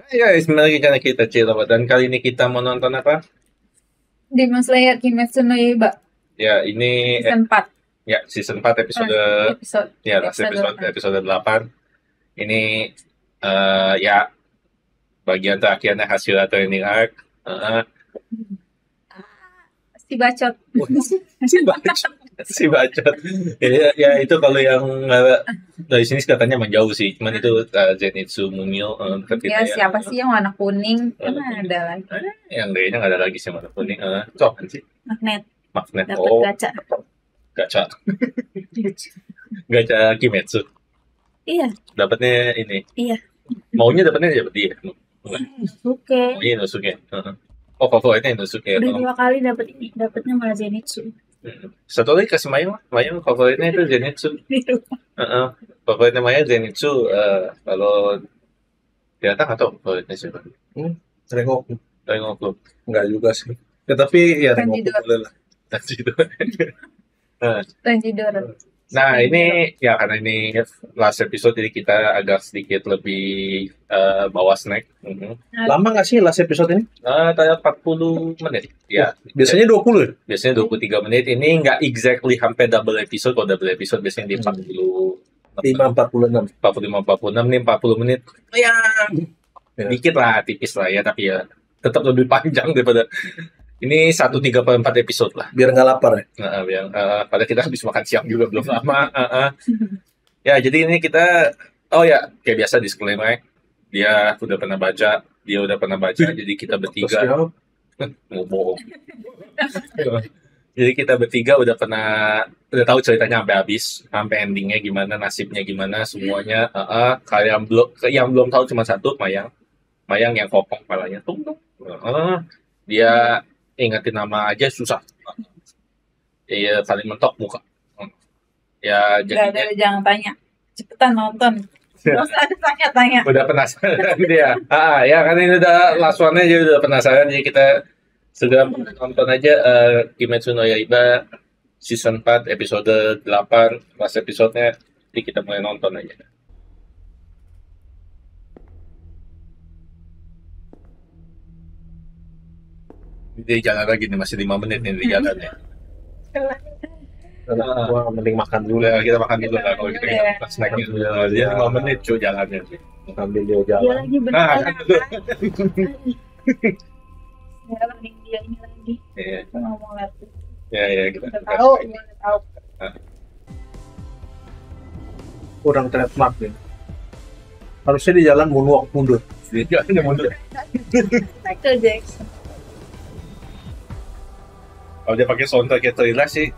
Guys, kembali karena kita Cilawat dan kali ini kita mau nonton apa? Demon Slayer Kimetsu no Yaiba Ya, ini season 4. ya season 4 episode ya last episode 8. Ini ya bagian terakhirnya hasil training arc. Si bacot. si bacot. Ya, itu kalau yang dari sini katanya menjauh sih, cuman itu Zenitsu Mumio. Ya, siapa sih yang warna kuning? Ada lagi. Yang kayaknya nggak ada lagi sih warna kuning. Cok sih. Magnet. Magnet. Dapat gacha. Gacha Kimetsu. Iya. Dapatnya ini. Iya. Maunya dapatnya dapat dia. Inosuke. Maunya Inosuke. Oh, favoritnya Inosuke. Udah 2 kali dapat ini, dapatnya malah Zenitsu. Satu lagi kasih Mayang. Mayang favoritnya itu Zenitsu. Favoritnya Mayang Zenitsu. Kalau ternyata nggak tahu favoritnya siapa. Rengoku. Enggak juga sih. Ya, tapi ya Rengoku boleh lah. Tanjidor. Nah, ini ya karena ini last episode jadi kita agak sedikit lebih bawa snack. Lama nggak sih last episode ini? Kayak 40 menit. Ya. Biasanya 20 ya? Biasanya 23 menit. Ini nggak exactly sampai double episode. Kalau double episode biasanya di 46. 45-46 nih 40 menit. Ya. Dikit lah, tipis lah ya, tapi ya tetap lebih panjang daripada ini 1/3/4 episode lah. Biar nggak lapar ya. Padahal kita habis makan siang juga belum lama. Ya, jadi ini kita kayak biasa disclaimer. Dia udah pernah baca, jadi kita bertiga bohong. Jadi kita bertiga udah tahu ceritanya sampai habis, sampai endingnya gimana, nasibnya gimana, semuanya. Kalian yang belum tahu cuma satu, Mayang yang kopong kepalanya. Dia ingetin nama aja susah. Iya, paling mentok muka. Ya, jadinya jangan tanya. Cepetan nonton. Gak usah ada tanya-tanya. Udah penasaran dia. Ya kan ini udah last one-nya, jadi udah penasaran, jadi kita segera nonton aja Kimetsu no Yaiba season 4 episode 8 last episode-nya. Jadi kita mulai nonton aja. Di jalan lagi nih, masih 5 menit nih di jalannya. Gua mending makan dulu ya. Kita makan dulu lah kalau kita snack dulu. Dia 5 menit cuy jalannya sih. Sambil dia jalan. Dia lagi benar. Ya, mending dia ini lagi. Iya. Kita ngomong lagi. Ya, kita tahu. Kurang trademark ya. Harusnya di jalan moonwalk mundur. Dia mundur. Michael Jackson. Kalau dia pakai soundtrack kayak Thriller sih.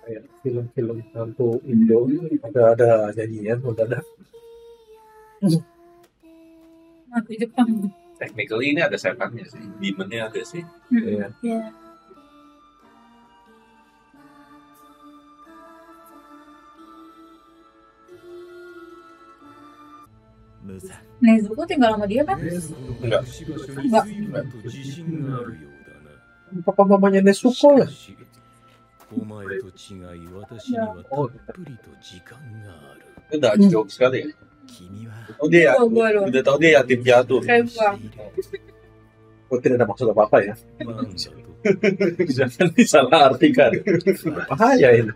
Kayak film-film hantu Indo ada nyanyian mendadak. Aku Jepang. Technically ini ada setannya sih, demonnya ada sih. Iya. Nezuko tinggal sama dia kan? Enggak. Papa mamanya Nezuko lah. Udah jauh sekali ya. Dia udah tahu dia yatim piatu. Kayak gua. Tidak ada maksud apa-apa ya. Jangan disalah artikan. Bahaya ini.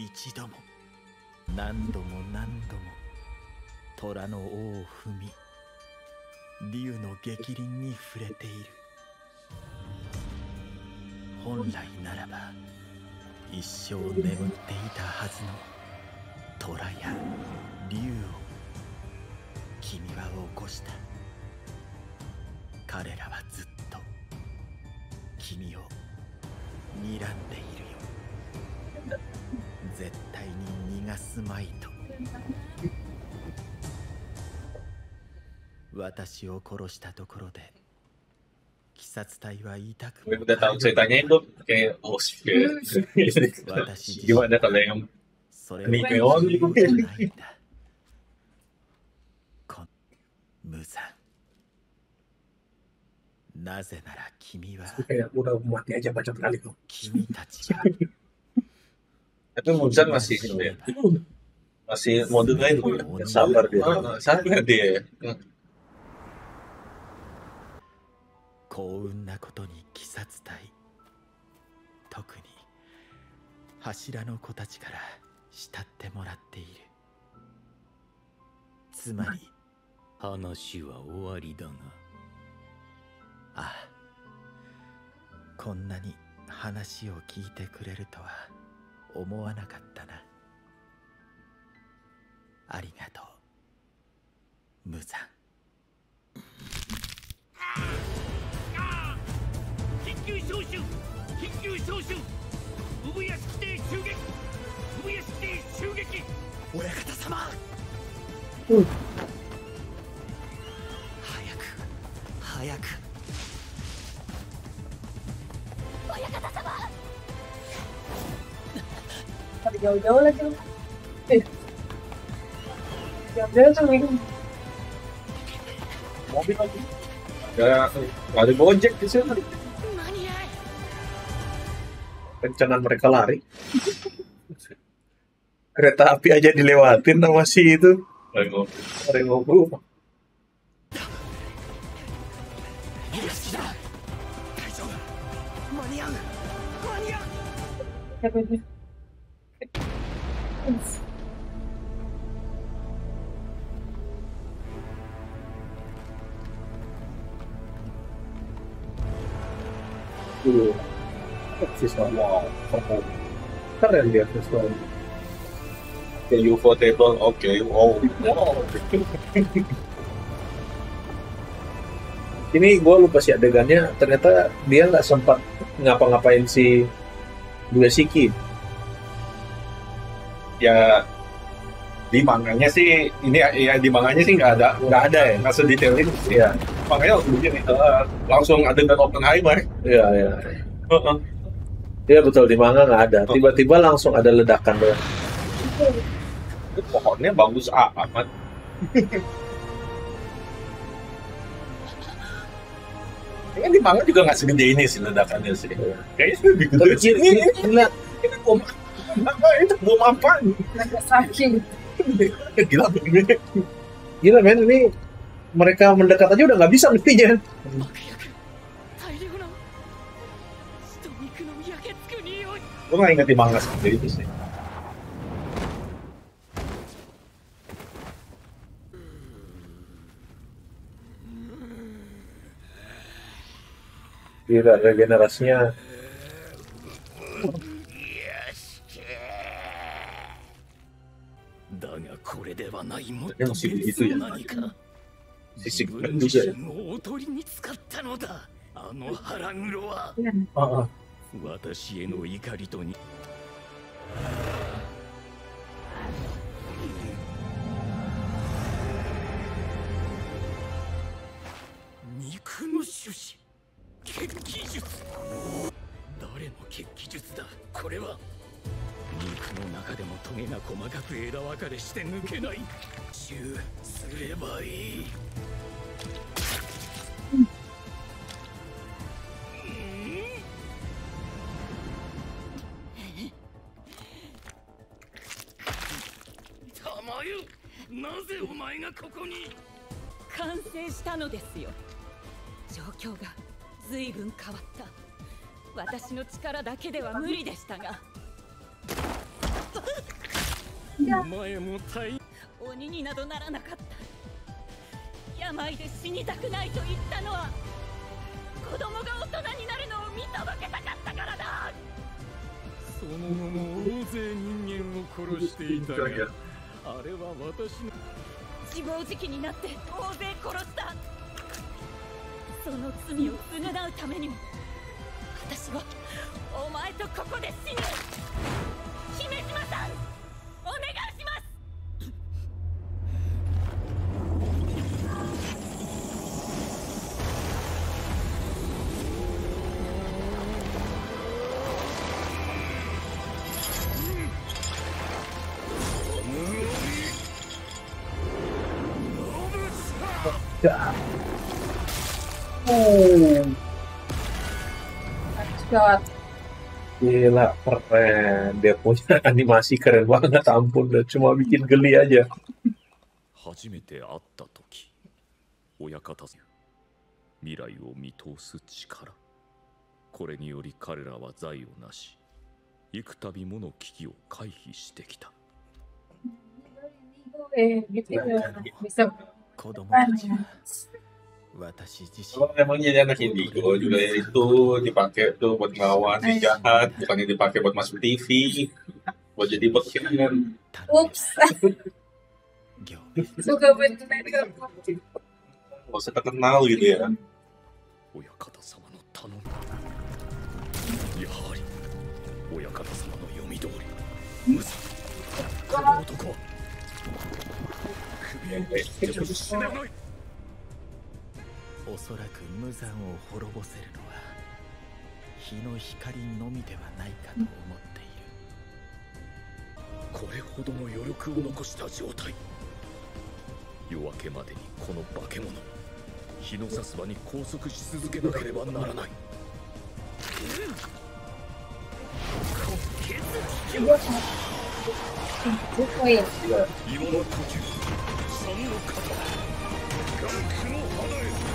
一度も何度も何度も虎の尾を踏み竜の逆鱗に触れている。本来ならば一生眠っていたはずの虎や竜を君は起こした。彼らはずっと君を睨んでいるよ。絶対に逃がすまいと。私を殺したところで鬼殺隊は痛く Gue udah tahu ceritanya itu kayak oh shit. Gimana kalau yang それ Nih, は kayak 自由じゃないんだ。こ無残。なぜなら君は Kayak udah mati aja baca kali tuh. 君たちが Tapi Muzan masih itu ya. Masih modenya itu ya. Sabar dia. Sabar dia. 幸運なことに鬼殺隊、特に柱の子たちから慕ってもらっている。つまり話は終わりだな。ああ、こんなに話を聞いてくれるとは思わなかったな。ありがとう、無惨。緊急招集、緊急招集、産屋敷邸襲撃、産屋敷邸襲撃。親方様、早く早く。親方様、 jauh-jauh lagi lu. Jauh-jauh tuh ini. Mobil lagi. Ada Gojek di sana. Rencana mereka lari. Kereta api aja dilewatin sama si itu. Rengoku. Visual wow, keren dia visual. Kayak UFO table, oke, wow. Ini gue lupa sih adegannya, ternyata dia nggak sempat ngapa-ngapain si dua Shiki. Ya di manganya sih ini ya di manganya sih nggak ada ya, nggak sedetail itu sih. Iya, Makanya langsung adegan Oppenheimer. iya, iya. Iya betul, di manga nggak ada. Tiba-tiba langsung ada ledakan doang. Itu pohonnya bagus amat. Ini di manga juga nggak segede ini sih ledakannya sih. Kayaknya lebih Tapi gede. gila, Ini bom apa? Itu bom apa? Agak saking. Gila begini. gila men, ini mereka mendekat aja udah nggak bisa mestinya. Gue nggak inget di manga seperti itu sih. Gila, regenerasinya. Dia masih begitu ya. Sisik juga ya. Ah, 私への怒りとに肉の種子、血気術。誰の血気術だこれは。肉の中でもトゲが細かく枝分かれして抜けない。チューすればいい。なぜお前がここに。完成したのですよ。状況が随分変わった。私の力だけでは無理でしたが。お前も大鬼になどならなかった。病で死にたくないと言ったのは子供が大人になるのを見届けたかったからだ。その後も大勢人間を殺していたが、あれは私の自暴自棄になって大勢殺した。その罪を償うためにも私はお前とここで死ぬ。姫島さん、お願いします。Gawat. Gila, keren. Dia punya animasi keren banget, ampun. Udah cuma bikin geli aja. 初めて会った時、親方未来を見通す力、これにより彼らは財を成し、幾度もの危機を回避してきた。 Gitu bisa 子供たちは私自身 Kalau emang jadi anak indigo juga itu dipakai tuh buat ngelawan si jahat, bukannya dipakai buat masuk TV, buat jadi bot killing. Ups. 行 Suka bener Gak usah terkenal gitu ya. 親方様の頼み、やはり親方様の読み通り、無惨この男は首を切っても死なない。おそらく無惨を滅ぼせるのは日の光のみではないかと思っている。これほどの余力を残した状態、夜明けまでにこの化け物日の差す場に拘束し続けなければならない。Woi, 岩の呼吸、三の肩、眼区の花へ。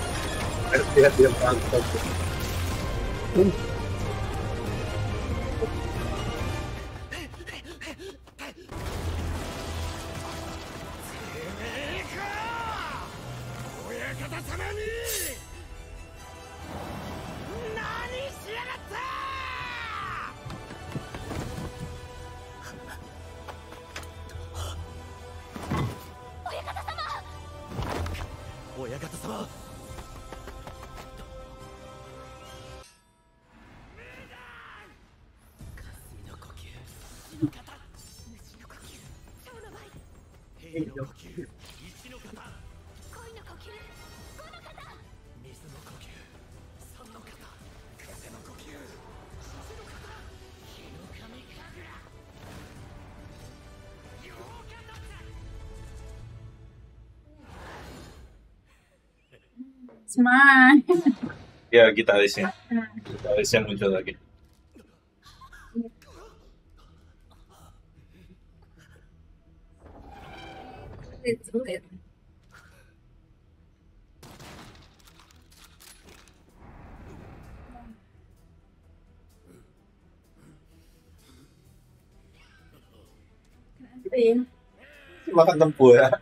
Lihat dia mantap. semangat. Ya gitarisnya muncul lagi. Sulit. Kenapa ya? Makan tempur ya.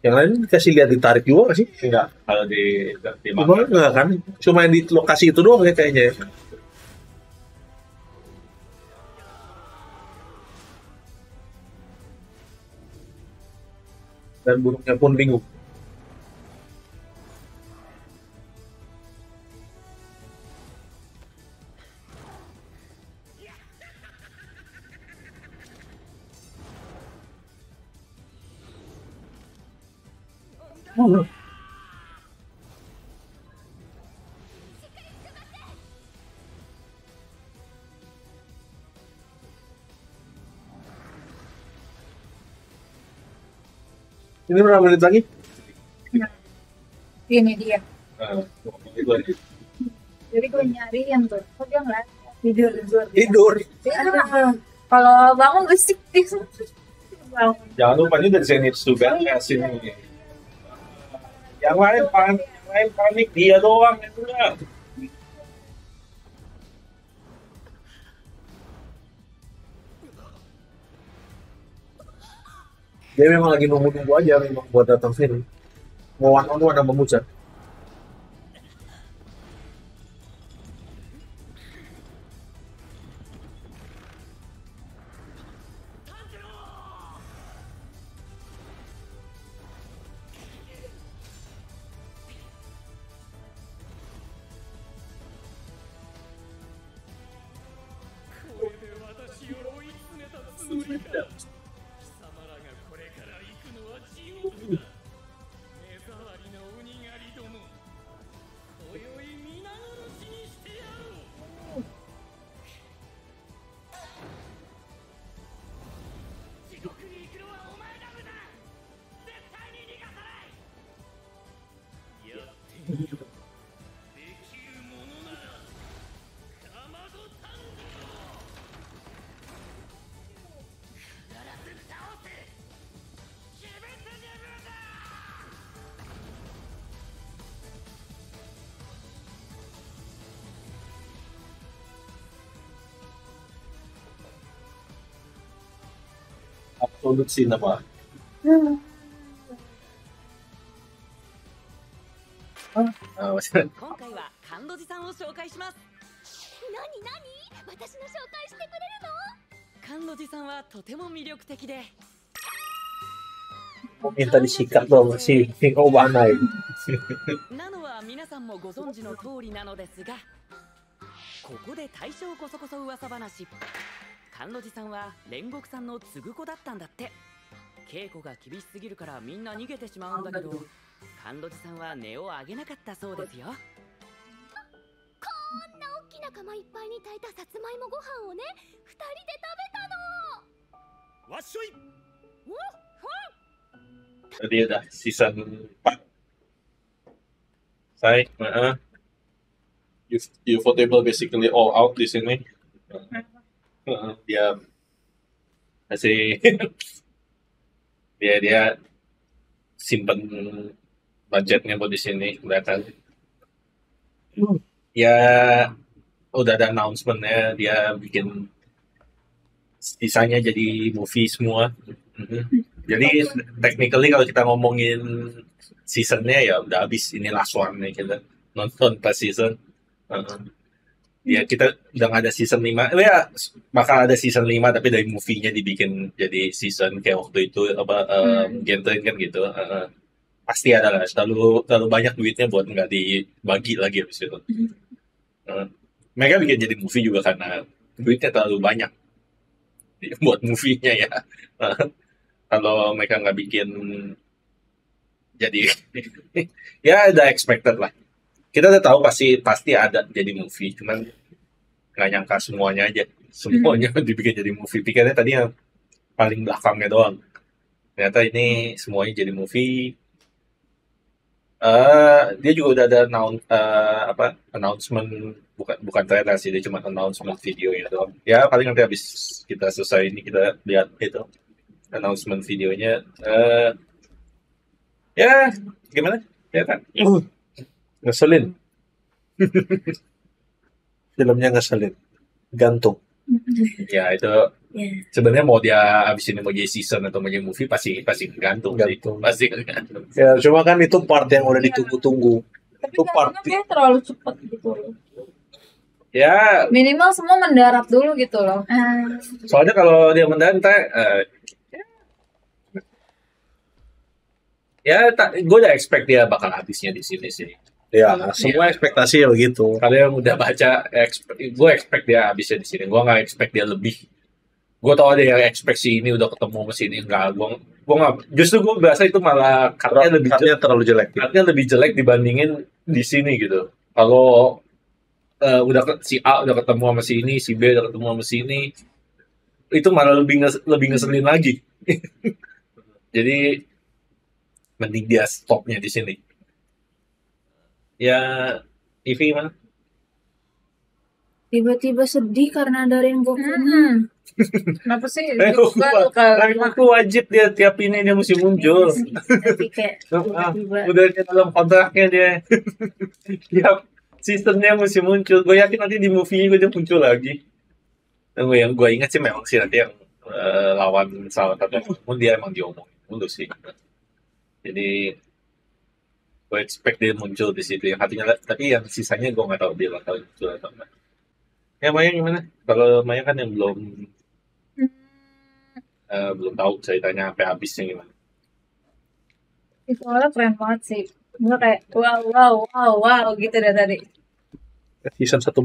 Yang lain dikasih lihat ditarik juga nggak sih? Enggak, kalau di Cuma enggak kan? Cuma yang di lokasi itu doang ya kayaknya ya. Dan burungnya pun bingung. Oh. Ini berapa menit lagi? Ini dia. itu aja. Jadi gue nyariin tuh, kok dia nggak tidur. Tidur. Kalau bangun berisik bangun. Jangan lupa ini dari Zenitsu Badass ini. Yang lain panik, dia doang yang udah. Dia memang lagi nunggu-nunggu aja memang buat datang sini. Mau one on one sama Musa. Absolute cinema. あ、忘れ今回は甘露寺さんを紹介します。何私の紹介してくれるの？甘露寺さんはとても魅力的で、 Mau minta disikat dong si Obana ini. なのは皆さんもご存知の通りなのですが、ここで大正こそこそ噂話。甘露寺さんは煉獄さんの継ぐ子だったんだって。稽古が厳しすぎるからみんな逃げてしまうんだけど、甘露寺さんは根を上げなかったそうですよ。こんな大きな釜いっぱいに炊いたさつまいもご飯をね、2人で食べたの。わっしょい。 Tadi udah season 4. Say, Ufotable basically all out di sini. Dia masih dia simpen budgetnya buat di sini kelihatan. Ya udah ada announcement-nya, dia bikin sisanya jadi movie semua. Jadi technically kalau kita ngomongin seasonnya ya udah habis, ini last one nih kita nonton pas season. Ya kita udah nggak ada season 5. Ya bakal ada season 5 tapi dari movie-nya dibikin jadi season kayak waktu itu apa Genshin kan gitu. Pasti ada lah, terlalu banyak duitnya buat nggak dibagi lagi habis itu. Mereka bikin jadi movie juga karena duitnya terlalu banyak buat movie-nya ya. Kalau mereka nggak bikin jadi ya udah expected lah. Kita udah tahu pasti ada jadi movie, cuman nggak nyangka semuanya dibikin jadi movie. Pikirnya tadi yang paling belakangnya doang, ternyata ini semuanya jadi movie. Dia juga udah ada announcement, bukan trailer sih, dia cuma announcement video ya doang. Ya paling nanti habis kita selesai ini kita lihat itu announcement videonya. Ya gimana ya kan? Ngeselin. Filmnya ngeselin. Gantung. Ya itu sebenarnya mau dia abis ini mau jadi season atau mau jadi movie pasti gantung sih. Pasti gantung. Ya cuma kan itu part yang udah ditunggu-tunggu. Tapi Itu part kayak terlalu cepat gitu loh. Ya Minimal semua mendarat dulu gitu loh. soalnya kalau dia mendarat gue udah expect dia bakal habisnya di sini sih. ya semua ekspektasi ya begitu. Kalau yang udah baca, gue expect dia habisnya di sini. Gue nggak expect dia lebih. Gue tau ada yang expect si ini udah ketemu sama si ini. Enggak, gue nggak. Justru gue berasa itu malah Karena terlalu jelek. Artnya lebih jelek dibandingin di sini gitu. Kalau si A udah ketemu sama si ini, si B udah ketemu sama si ini, itu malah lebih ngeselin lagi. Jadi mending dia stopnya di sini. Ya, Ivi gimana? Tiba-tiba sedih karena ada Rengoku. Kenapa sih? Aku wajib dia tiap ini dia mesti muncul. Tapi kayak Udah di dalam kontraknya dia. Tiap seasonnya mesti muncul. Gue yakin nanti di movie gue dia muncul lagi. Yang gue ingat sih memang sih nanti yang lawan salah satu pun dia emang diomongin dulu sih. Jadi gue expect dia muncul di situ yang hatinya, tapi yang sisanya gue nggak tahu dia bakal muncul atau enggak. Ya Maya gimana? Kalau Maya kan yang belum tahu ceritanya sampai habisnya gimana. itu orang keren banget sih. Gue kayak wow gitu dari tadi. Season satu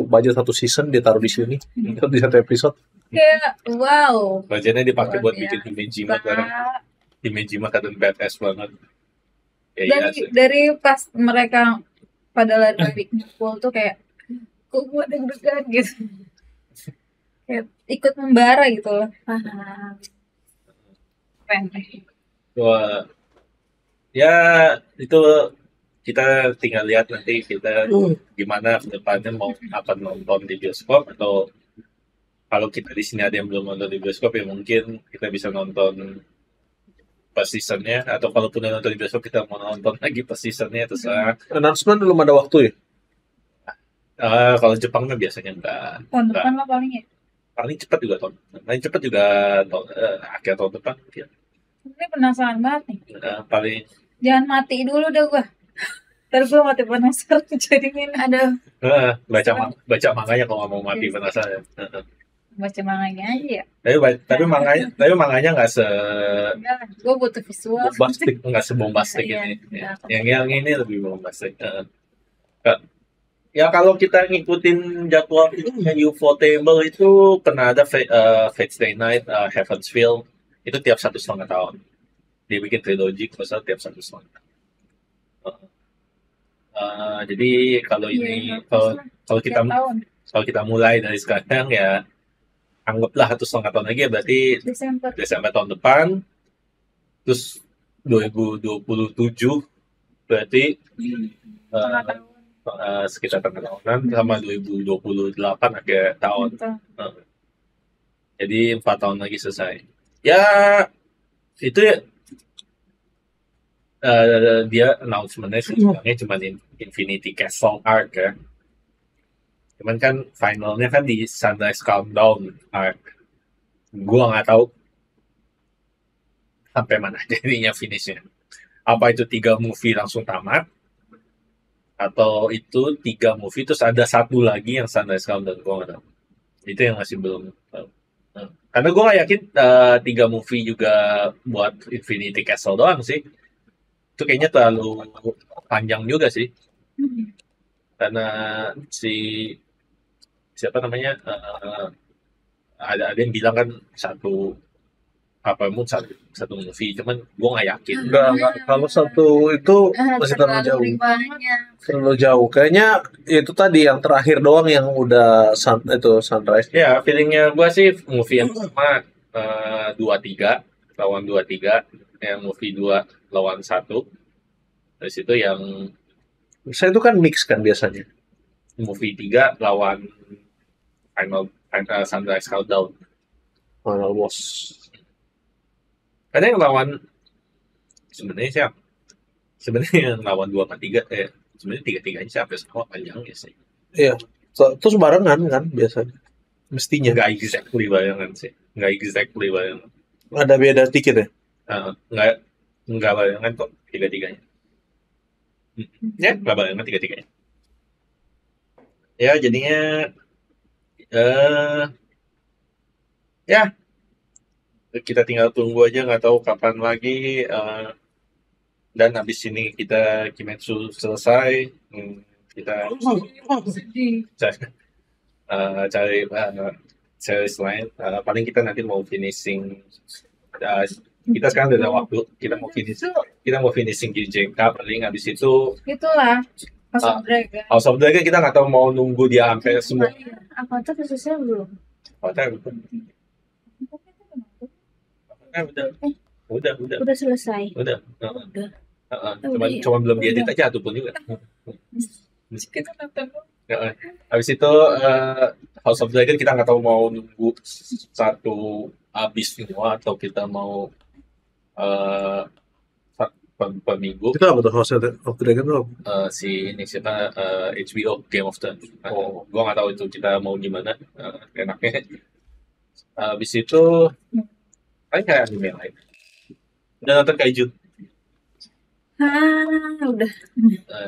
budget satu season ditaruh di sini di satu episode. Kayak wow. Bajannya dipakai buat Tahunnya. bikin Himejima sekarang. Himejima kadang badass banget. Ya iya sih. Dari pas mereka pada lari ngumpul tuh kayak kok gue deg-degan gitu. Kayak ikut membara gitu loh. Keren deh. Wah, ya itu kita tinggal lihat nanti kita gimana ke depannya mau akan nonton di bioskop, atau kalau kita di sini ada yang belum nonton di bioskop ya mungkin kita bisa nonton per seasonnya, atau kalaupun udah nonton di bioskop kita mau nonton lagi per seasonnya terserah. Announcement belum ada waktu ya? Kalau Jepang mah biasanya enggak. Tahun depan lah paling ya. Paling cepat juga akhir tahun depan mungkin. Ini penasaran banget nih. Paling Jangan mati dulu dah gue. Ntar gue mati penasaran jadi ada baca manganya kalau nggak mau mati penasaran. baca manganya aja ya. Tapi manganya nggak Gue butuh visual. bombastik, nggak sebombastik Iya, ini. iya. Yang ini lebih bombastik. Ya kalau kita ngikutin jadwal itu yang Ufotable itu pernah ada Fate Stay Night, Heaven's Feel itu tiap 1,5 tahun. Dia bikin trilogi pasal tiap 1,5 tahun. Jadi kalau ini kalau kita mulai dari sekarang ya anggaplah 1,5 tahun lagi ya, berarti Desember tahun depan, terus 2027 berarti sekitar tengah tahunan, sama 2028 akhir tahun. Jadi 4 tahun lagi selesai. Ya itu ya dia announcement-nya sebenarnya cuma Infinity Castle arc ya. Cuman kan finalnya kan di Sunrise Countdown arc. Gua nggak tahu sampai mana jadinya finishnya. Apa itu 3 movie langsung tamat, atau itu 3 movie terus ada satu lagi yang Sunrise Countdown. Gua nggak tahu. Itu yang masih belum tahu. Karena gue gak yakin 3 movie juga buat Infinity Castle doang sih. Itu kayaknya terlalu panjang juga sih. Karena siapa namanya, ada yang bilang kan satu movie, cuman gue gak yakin. Enggak. Kalau satu itu masih terlalu jauh. Terlalu jauh. Kayaknya itu tadi yang terakhir doang yang udah Sunrise. Ya, feelingnya gue sih movie yang pertama 2-3 lawan 2-3, yang movie 2 lawan 1. Terus itu yang Saya itu kan mix kan biasanya. movie 3 lawan final Sunrise Countdown. Final boss. Karena yang lawan sebenarnya yang lawan 2 sama 3 sebenarnya 3-3-nya siapa sama panjangnya sih. Iya. Terus barengan kan biasanya. Mestinya. Nggak exactly bayangan sih. Ada beda dikit ya? Nggak bayangan kok 3-3-nya. Ya, nggak bayangan 3-3-nya. Ya, jadinya ya kita tinggal tunggu aja, nggak tahu kapan lagi. Dan habis ini kita Kimetsu selesai, kita cari series lain. Paling kita nanti mau finishing. Kita sekarang udah ada waktu. Kita mau finishing JJK. Paling habis itu Itulah House of Dragon. House of Dragon kita nggak tahu mau nunggu dia sampai semua. Apa tuh khususnya belum? Udah selesai. Udah. Cuma belum diedit aja, atau pun juga. Kita nonton. Habis itu House of Dragon kita nggak tahu mau nunggu satu habis semua atau kita mau eh per minggu. Itu apa tuh House of Dragon tuh? Si ini siapa HBO Game of Thrones. Gua nggak tahu itu kita mau gimana enaknya. Habis itu kayak anime lain. Udah nonton Kaiju? Udah.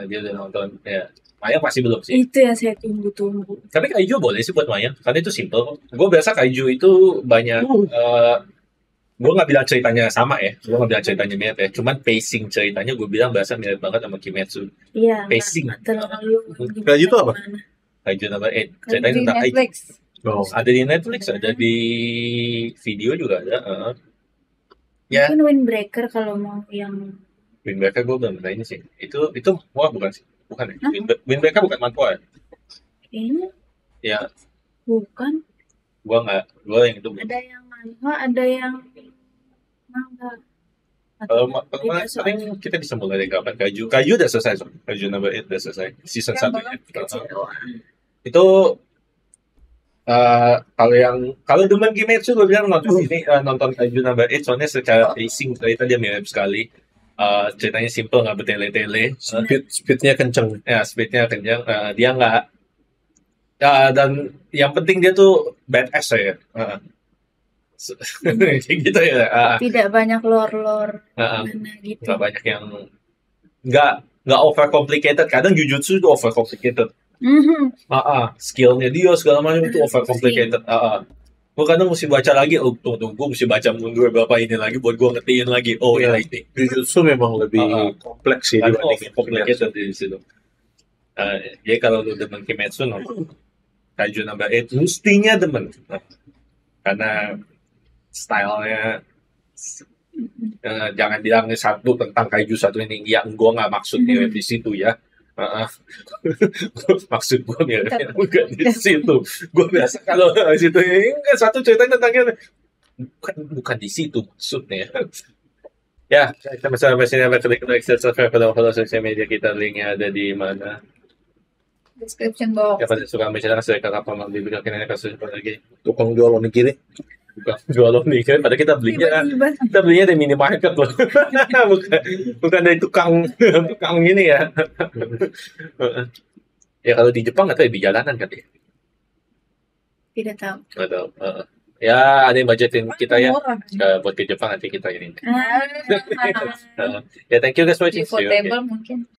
Dia udah nonton ya. Maya masih belum sih. Itu yang saya tunggu-tunggu. Tapi Kaiju boleh sih buat Maya, karena itu simple. Gue biasa Kaiju itu banyak. Gue nggak bilang ceritanya sama ya, gue nggak bilang ceritanya mirip ya. Cuman pacing ceritanya gue bilang biasa mirip banget sama Kimetsu. Iya. Pacing. Terlalu. Kaiju itu apa? Kaiju number 8. Ceritanya tentang Kaiju. Netflix. Oh. Ada di Netflix, ada di video juga ada. Ya, Mungkin Windbreaker kalau mau yang. Windbreaker gue belum pernah ini sih. Itu wah bukan sih, bukan ya. Windbreaker bukan manhwa ya. Kayaknya Ya, bukan. gue yang itu. Ada yang manhwa, ada yang manga. Kalau Beda paling kita bisa mulai dari kapan? Kaiju udah selesai, so. Kaiju number 8 udah selesai. Season 1 ya. Itu kalau demen Kimetsu gue bilang nonton Kaiju number 8 soalnya secara pacing cerita dia mirip sekali. Ceritanya simple, nggak bertele-tele. Speednya kenceng. Ya, speednya kencang. Dia nggak dan yang penting dia tuh badass ya. Gitu ya. Tidak banyak lore-lore Nah, mana gitu. nggak banyak yang nggak over complicated. Kadang Jujutsu itu over complicated. Skillnya dia segala macam itu over complicated. Gue kadang mesti baca lagi. Gue mesti baca mundur berapa ini lagi buat gue ngertiin lagi. Oh ya ini. Jujutsu memang lebih kompleks sih Kadang dibandingin over complicated di situ. Jadi kalau lu demen Kimetsu nonton Kaiju number 8 mestinya demen. Karena stylenya jangan bilang satu tentang Kaiju satu ini ya, gue nggak maksud mirip di situ ya. Maksud gue miripnya bukan di situ. Gue biasa kalau di situ enggak satu ceritanya tentang bukan di situ maksudnya. Ya, kita sampai sini, klik subscribe pada follow sosial media kita, linknya ada di mana. Description box. Ya pada suka misalnya saya kata apa dibilang ini kasus lagi tukang jual onigiri. bukan jual onigiri, pada kita belinya di minimarket loh. bukan dari tukang ini ya. Ya kalau di Jepang nggak tahu ya, di jalanan kan ya. Tidak tahu. Nggak tahu. Ya ada yang budgetin kita ya buat ke Jepang nanti kita ini. Ya thank you guys for watching. See you. Table mungkin.